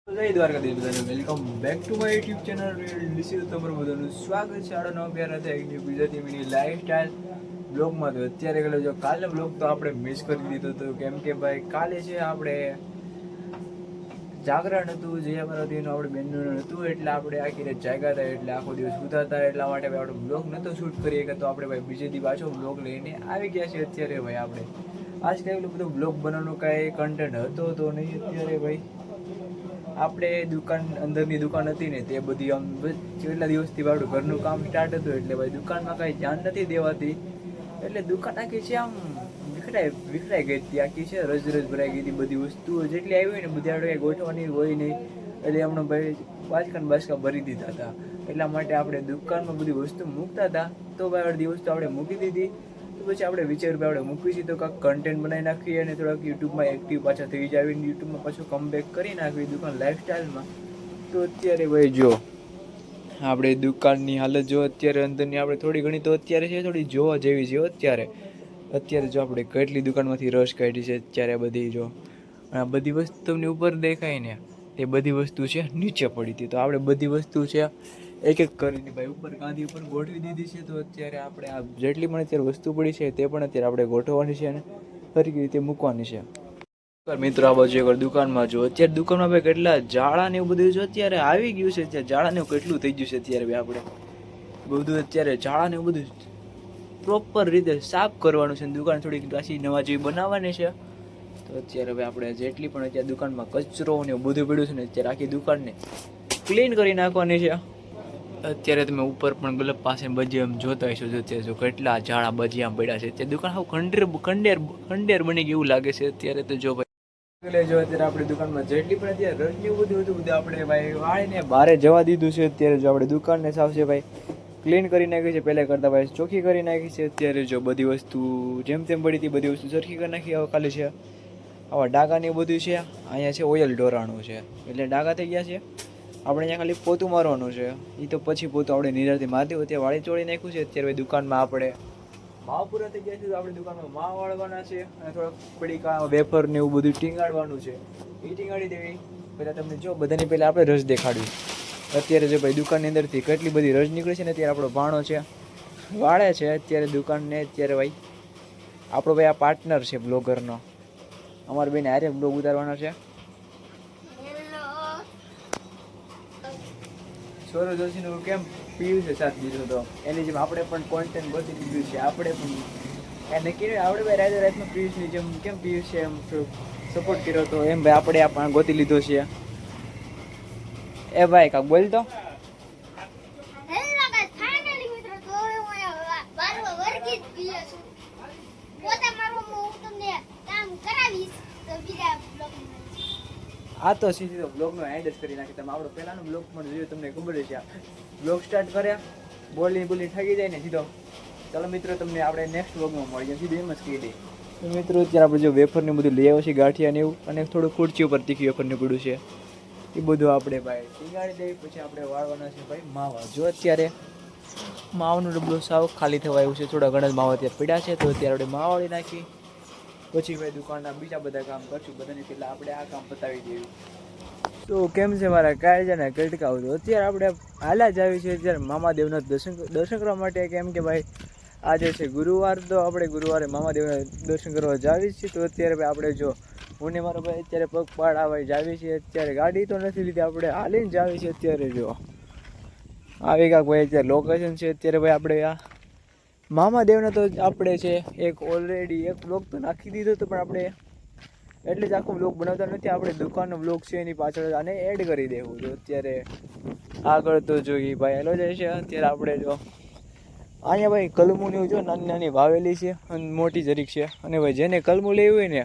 જય દ્વારકાધીશ બધાને welcome back to my YouTube channel ડિસિઝ તમારું બધાનું સ્વાગત છે. આડો નવ પ્યાર હતા એક ગુજરાતી મિની લાઈફસ્ટાઈલ બ્લોગમાં. તો અત્યારે ગયેલો જો કાલે બ્લોગ તો આપણે મિસ કરી દીધો હતો, કેમ કે ભાઈ કાલે છે આપણે જાગરણ હતું જે અમારા એનું આપણે બહેનનું હતું, એટલે આપણે આખી રાત જાગ્યા હતા, એટલે આખો દિવસ સૂતા હતા, એટલા માટે ભાઈ આપણે બ્લોગ નહોતો શૂટ કરીએ કે તો આપણે ભાઈ બીજે દી પાછો બ્લોગ લઈને આવી ગયા છે. અત્યારે ભાઈ આપણે આજ કાંઈ એટલું બધું બ્લોગ બનાવવાનો કાંઈ કન્ટેન્ટ હતો તો નહીં. અત્યારે ભાઈ આપણે દુકાન અંદરની દુકાન હતી ને તે બધી આમ કેટલા દિવસથી આપણું ઘરનું કામ સ્ટાર્ટ હતું, એટલે ભાઈ દુકાનમાં કાંઈ ધ્યાન નથી દેવાતી, એટલે દુકાન આખી છે આમ વિખરાઈ ગઈ હતી, આખી છે રજ ભરાઈ ગઈ હતી. બધી વસ્તુઓ જેટલી આવી હોય ને બધી આપણે ગોઠવાની હોય નહીં, એટલે હમણાં ભાઈ બાચકા ભરી દીધા હતા. એટલા માટે આપણે દુકાનમાં બધી વસ્તુ મૂકતા હતા, તો ભાઈ અડધી વસ્તુ આપણે મૂકી દીધી. તો પછી આપણે વિચાર્યું કે આપણે મૂકીશું તો કાંઈક કન્ટેન્ટ બનાવી નાખીએ અને થોડાક યુટ્યુબમાં એક્ટિવ પાછા થઈ જાય, યુટ્યુબમાં પાછું કમબેક કરી નાખવી દુકાન લાઈફસ્ટાઈલમાં. તો અત્યારે ભાઈ જો આપણે દુકાનની હાલત જો અત્યારે અંદરની આપણે થોડી ઘણી તો અત્યારે છે થોડી જોવા જેવી છે. અત્યારે જો આપણે કેટલી દુકાનમાંથી રસ કાઢી છે અત્યારે બધી જો, અને આ બધી વસ્તુ તમને ઉપર દેખાય ને એ બધી વસ્તુ છે નીચે પડી હતી, તો આપણે બધી વસ્તુ છે એક એક કરીને ભાઈ ઉપર ગાંધી ઉપર ગોઠવી દીધી છે. તો અત્યારે આપણે આ જેટલી પણ અત્યારે વસ્તુ પડી છે તે પણ અત્યારે આપણે ગોઠવવાની છે અને ફરી રીતે મૂકવાની છે. મિત્રો આ બાજુ એકવાર દુકાનમાં જો અત્યારે દુકાનમાં ભાઈ કેટલા જાળા ને એવું બધું જો અત્યારે આવી ગયું છે. અત્યારે જાળા ને કેટલું થઈ ગયું છે અત્યારે ભાઈ આપણે બધું અત્યારે જાળા ને એવું બધું પ્રોપર રીતે સાફ કરવાનું છે. દુકાન થોડીક પાછી નવા જેવી બનાવવાની છે. તો અત્યારે ભાઈ આપણે જેટલી પણ અત્યારે દુકાનમાં કચરો ને એવું બધું પડ્યું છે ને અત્યારે આખી દુકાનને ક્લીન કરી નાખવાની છે. અત્યારે તમે ઉપર પણ ગલપ પાસે ભજીયા જોતા હશો, અત્યારે જો કેટલા ઝાડા ભજીયા પડ્યા છે. અત્યારે દુકાન હાવ ખંડેર બની ગઈ એવું લાગે છે અત્યારે. તો જો ભાઈ જો અત્યારે આપણી દુકાનમાં જેટલી પણ અત્યારે રજ એવું બધું હતું બધું આપણે ભાઈ વાળીને બહાર જવા દીધું છે. અત્યારે જો આપણે દુકાનને સાફ છે ભાઈ ક્લીન કરી નાખી છે, પહેલાં કરતાં ભાઈ ચોખ્ખી કરી નાખી છે. અત્યારે જો બધી વસ્તુ જેમ તેમ પડી હતી બધી વસ્તુ સરખી કરી નાખી. હવે ખાલી છે આવા ડાઘાને એવું બધું છે. અહીંયા છે ઓઇલ ઢોરાણું છે એટલે ડાઘા થઈ ગયા છે. આપણે અહીંયા ખાલી પોતું મારવાનું છે, એ તો પછી પોતું આપણે નિરાથી મારતી હોય ત્યાં વાળી ચોળી નાખ્યું છે. અત્યારે દુકાનમાં આપણે માવા પૂરા થઈ ગયા છે, તો આપણે દુકાનમાં માવા વાળવાના છે અને થોડાક પડીકા વેફર ને એવું બધું ટીંગાડવાનું છે. એ ટીંગાડી દેવી પહેલાં તમને જો બધાની પહેલાં આપણે રસ દેખાડવી. અત્યારે જો ભાઈ દુકાનની અંદરથી કેટલી બધી રસ નીકળે છે ને અત્યારે આપણો ભાણો છે વાળે છે અત્યારે દુકાનને. અત્યારે ભાઈ આપણો ભાઈ આ પાર્ટનર છે બ્લોગરનો, અમારા બેન હારે બ્લોગ ઉતારવાનો છે. સૌરવ જોશીનું કેમ પીયું છે સાથ દીધો તો એની જેમ આપણે પણ કોન્ટેન્ટ ગોતી દીધું છે. આપણે પણ એ નક્કી આપણે ભાઈ રાતે રાતમાં પિયુષની જેમ કેમ પિયુષ છે એમ સપોર્ટ કર્યો તો એમ ભાઈ આપણે આ પણ ગોતી લીધો છે. એ ભાઈ કાંક બોલ તો. આ તો સીધી તો બ્લોગનો એન્ડ જ કરી નાખી. તમે આપણો પહેલાનો બ્લોગ પણ જોયો તમને ખબર છે. બ્લોગ સ્ટાર્ટ કર્યા બોલી ઠગી જાય ને સીધો ચાલો મિત્રો તમને આપણે નેક્સ્ટ બ્લોગમાં મળી જાય સીધું એમ જ કહી દઈએ. તો મિત્રો અત્યારે આપણે જો વેફરને બધું લઈ આવ્યા છીએ ગાંઠિયા ને એવું, અને થોડું ખુરચી ઉપર તીખી વેફરને પડ્યું છે એ બધું આપણે ભાઈ ટીંગાડી દઈએ. પછી આપણે વાળવાના છે ભાઈ માવા. જો અત્યારે માવાનો ડબલો સાવ ખાલી થવા આવ્યું છે, થોડા ઘણા માવા અત્યારે પડ્યા છે, તો અત્યારે આપણે માવા વાળી નાખી પછી ભાઈ દુકાનના બીજા બધા કામ કરશું. બધાની પહેલાં આપણે આ કામ પતાવી દેવું. તો કેમ છે મારા કાંઈ છે ને કટકાવું તો અત્યારે આપણે હાલા જ આવી છે અત્યારે મામાદેવના દર્શન કરવા માટે, કેમ કે ભાઈ આજે છે ગુરુવાર, તો આપણે ગુરુવારે મામાદેવના દર્શન કરવા જાવી છીએ. તો અત્યારે ભાઈ આપણે જો હું ને મારો ભાઈ અત્યારે પગપાળા ભાઈ જાવી છીએ. અત્યારે ગાડી તો નથી લીધી, આપણે હાલીને જાવી છીએ. અત્યારે જો આવી કાંક ભાઈ અત્યારે લોકેશન છે. અત્યારે ભાઈ આપણે આ મામાદેવને તો આપણે છે એક ઓલરેડી એક બ્લોગ તો નાખી દીધો હતો, પણ આપણે એટલે જ આખો બ્લોગ બનાવતા નથી. આપણે દુકાનનો બ્લોગ છે એની પાછળ આને એડ કરી દેવું. તો અત્યારે આગળ તો જોઈએ ભાઈ હેલો જાય છે. અત્યારે આપણે જો અહીંયા ભાઈ કલમું ને એવું જો નાની નાની વાવેલી છે અને મોટી જરીક છે, અને ભાઈ જેને કલમું લેવું હોય ને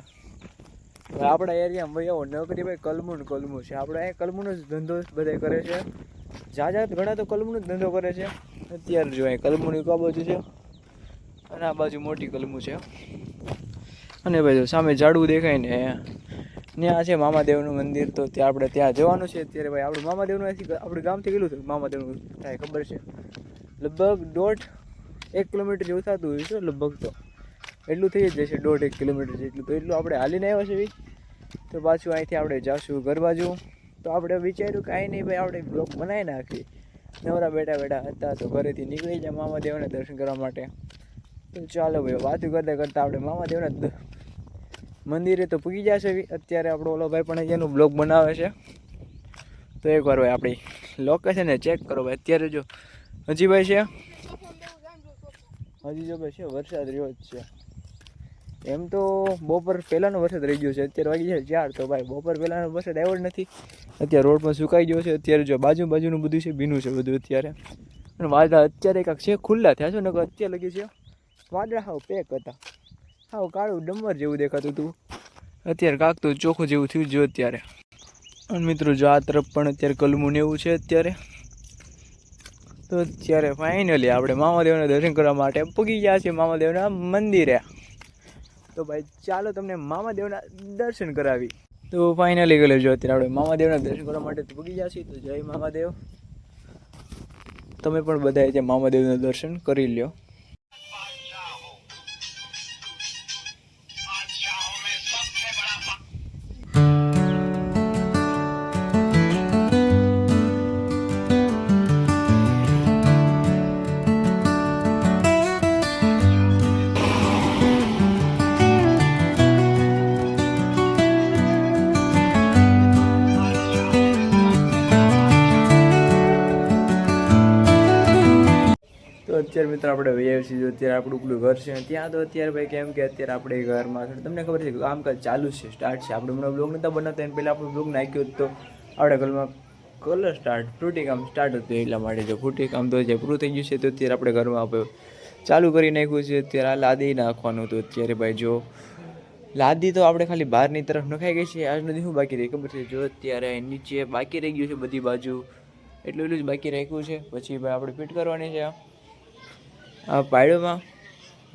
આપણા એરિયામાં ભાઈ આવો ન કરી ભાઈ કલમું છે. આપણે અહીંયા કલમુંનો જ ધંધો બધા કરે છે. જાજા ઘણા તો કલમુંનો જ ધંધો કરે છે. અત્યારે જો અહીં કલમુંની આ બાજુ છે અને આ બાજુ મોટી કલમું છે, અને ભાઈ જો સામે ઝાડવું દેખાય ને ત્યાં છે મામાદેવનું મંદિર. તો ત્યાં આપણે ત્યાં જવાનું છે. અત્યારે ભાઈ આપણું મામાદેવનું આપણે ગામથી કેટલું થયું મામાદેવનું થાય ખબર છે? લગભગ 1.5 કિલોમીટર જેવું થતું હોય છે લગભગ, તો એટલું થઈ જ જશે 1.5 કિલોમીટર જેટલું. તો એટલું આપણે હાલીને આવ્યા છે. તો પાછું અહીંથી આપણે જાશું ઘર બાજુ. તો આપણે વિચાર્યું કાંઈ નહીં ભાઈ, આપણે બ્લોગ બનાવી નાખીએ. નવરા બેઠા બેઠા હતા તો ઘરેથી નીકળી જાય મામાદેવને દર્શન કરવા માટે. તો ચાલો ભાઈ, વાતું કરતાં કરતાં આપણે મામાદેવના મંદિરે તો પૂગી જશે. અત્યારે આપણો ઓલો ભાઈ પણ અહીંયાનું બ્લોગ બનાવે છે. તો એકવાર ભાઈ આપણી લોકેશનને ચેક કરો ભાઈ. અત્યારે જો હજી ભાઈ છે, હજી જો ભાઈ છે વરસાદ રહ્યો જ છે. એમ તો બપોર પહેલાંનો વરસાદ રહી ગયો છે, અત્યારે વાગી છે 4. તો ભાઈ બપોર પહેલાંનો વરસાદ આવ્યો જ નથી. અત્યારે રોડ પર સુકાઈ ગયો છે. અત્યારે જો બાજુનું બધું છે, ભીનું છે બધું અત્યારે. અને વાદળા અત્યારે કાંક છે ખુલ્લા થયા છે, ને અત્યારે લગી છે વાદળા હાવ પેક હતા, હાવ કાળું ડમર જેવું દેખાતું હતું. અત્યારે કાંક તો ચોખ્ખું જેવું થયું જો અત્યારે. અને મિત્રો જો આ તરફ પણ અત્યારે કલમું ને એવું છે અત્યારે. તો અત્યારે ફાઇનલી આપણે મામાદેવના દર્શન કરવા માટે પૂગી ગયા છીએ મામાદેવના મંદિરે. તો ભાઈ ચાલો તમને મામાદેવના દર્શન કરાવી. તો ફાઇનલી ગયો જો અત્યારે આપણે મામાદેવના દર્શન કરવા માટે પૂગી ગયા છીએ. તો જય મામાદેવ. તમે પણ બધાએ જે મામાદેવના દર્શન કરી લ્યો. અત્યારે મિત્રો આપણે વૈયા છીએ. અત્યારે આપણું પેલું ઘર છે ત્યાં. તો અત્યારે ભાઈ કેમ કે અત્યારે આપણે ઘરમાં તમને ખબર છે કામકાજ ચાલુ છે, સ્ટાર્ટ છે. આપણે હમણાં બ્લોગ નહોતા બનાવતા એને પહેલાં આપણે બ્લોગ નાખ્યો તો આપણે ઘરમાં કલર ફ્રૂટી કામ સ્ટાર્ટ હતું. એટલા માટે જો ફ્રૂટી કામ તો જે પૂરું થઈ ગયું છે. તો અત્યારે આપણે ઘરમાં આપણે ચાલુ કરી નાખ્યું છે. અત્યારે આ લાદી નાખવાનું હતું. અત્યારે ભાઈ જો લાદી તો આપણે ખાલી બહારની તરફ નખાઈ ગઈ છે. આજ નથી શું બાકી રહી ખબર છે, જો અત્યારે નીચે બાકી રહી ગયું છે બધી બાજુ, એટલું જ બાકી રાખ્યું છે. પછી ભાઈ આપણે ફિટ કરવાની છે આ પાયડોમાં.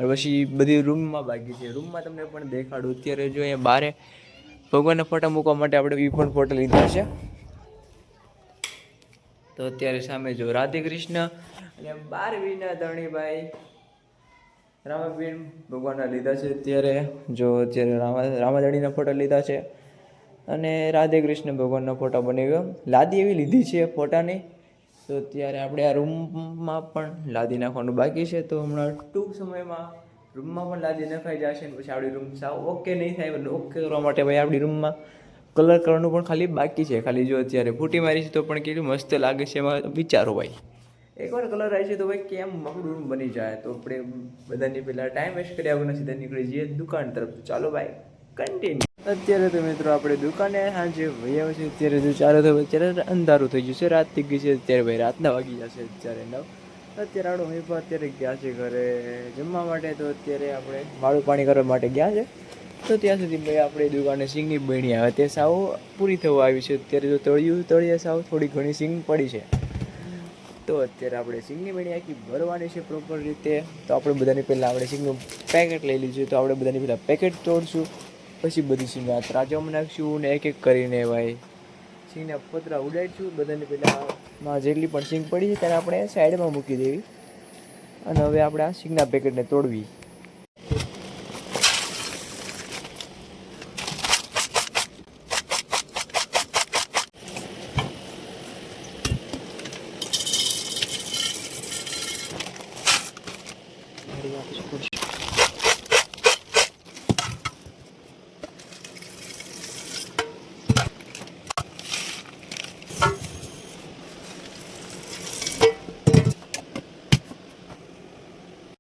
પછી બધી રૂમમાં બાકી છે. રૂમમાં તમને પણ દેખાડું. અત્યારે જો અહીંયા બારે ભગવાનના ફોટા મૂકવા માટે આપણે એ પણ ફોટા લીધા છે. તો અત્યારે સામે જો રાધે કૃષ્ણ અને 12 ધણીભાઈ રામાબેન ભગવાનના લીધા છે. અત્યારે જો અત્યારે રામાધણીના ફોટા લીધા છે અને રાધે કૃષ્ણ ભગવાનના ફોટા બની ગયો. લાદી એવી લીધી છે ફોટાની. તો અત્યારે આપણે આ રૂમમાં પણ લાદી નાખવાનું બાકી છે. તો હમણાં ટૂંક સમયમાં રૂમમાં પણ લાદી નખાઈ જશે. પછી આપણી રૂમ સાવ ઓકે નહીં થાય. ઓકે કરવા માટે ભાઈ આપણી રૂમમાં કલર કરવાનું પણ ખાલી બાકી છે. ખાલી જો અત્યારે ફૂટી મારી છે તો પણ કેટલું મસ્ત લાગે છે એમાં વિચારો ભાઈ. એકવાર કલર આવી છે તો ભાઈ કેમ આપણું રૂમ બની જાય. તો આપણે બધાની પહેલાં ટાઈમ વેસ્ટ કર્યા વગર સીધા નીકળી જઈએ દુકાન તરફ. ચાલો ભાઈ કન્ટિન્યુ. અત્યારે તો મિત્રો આપણે દુકાને સાંજે વૈયા છે. અત્યારે જો ચાલો તો અત્યારે અંધારું થઈ ગયું છે, રાત થઈ ગઈ છે. અત્યારે ભાઈ રાતના વાગી જશે અત્યારે 9. અત્યારે આપણો મીપા અત્યારે ગયા છે ઘરે જમવા માટે. તો અત્યારે આપણે વાળું પાણી કરવા માટે ગયા છે. તો ત્યાં સુધી ભાઈ આપણે દુકાને સિંગની બની આવે તે સાવ પૂરી થવા આવી છે. અત્યારે જો તળિયે સાવ થોડી ઘણી સિંગ પડી છે. તો અત્યારે આપણે સિંગની બની આખી ભરવાની છે પ્રોપર રીતે. તો આપણે બધાની પહેલાં આપણે સિંગનું પેકેટ લઈ લીધું. તો આપણે બધાની પહેલાં પેકેટ તોડશું, પછી બધી સિંગ ત્રાજવામાં નાખીશું ને એક એક કરીને ભાઈ સિંગના પતરા ઉડાડીશું. બધાની પહેલાં જેટલી પણ સિંગ પડી છે તેને આપણે સાઈડમાં મૂકી દેવી. અને હવે આપણે આ સિંગના પેકેટને તોડવી.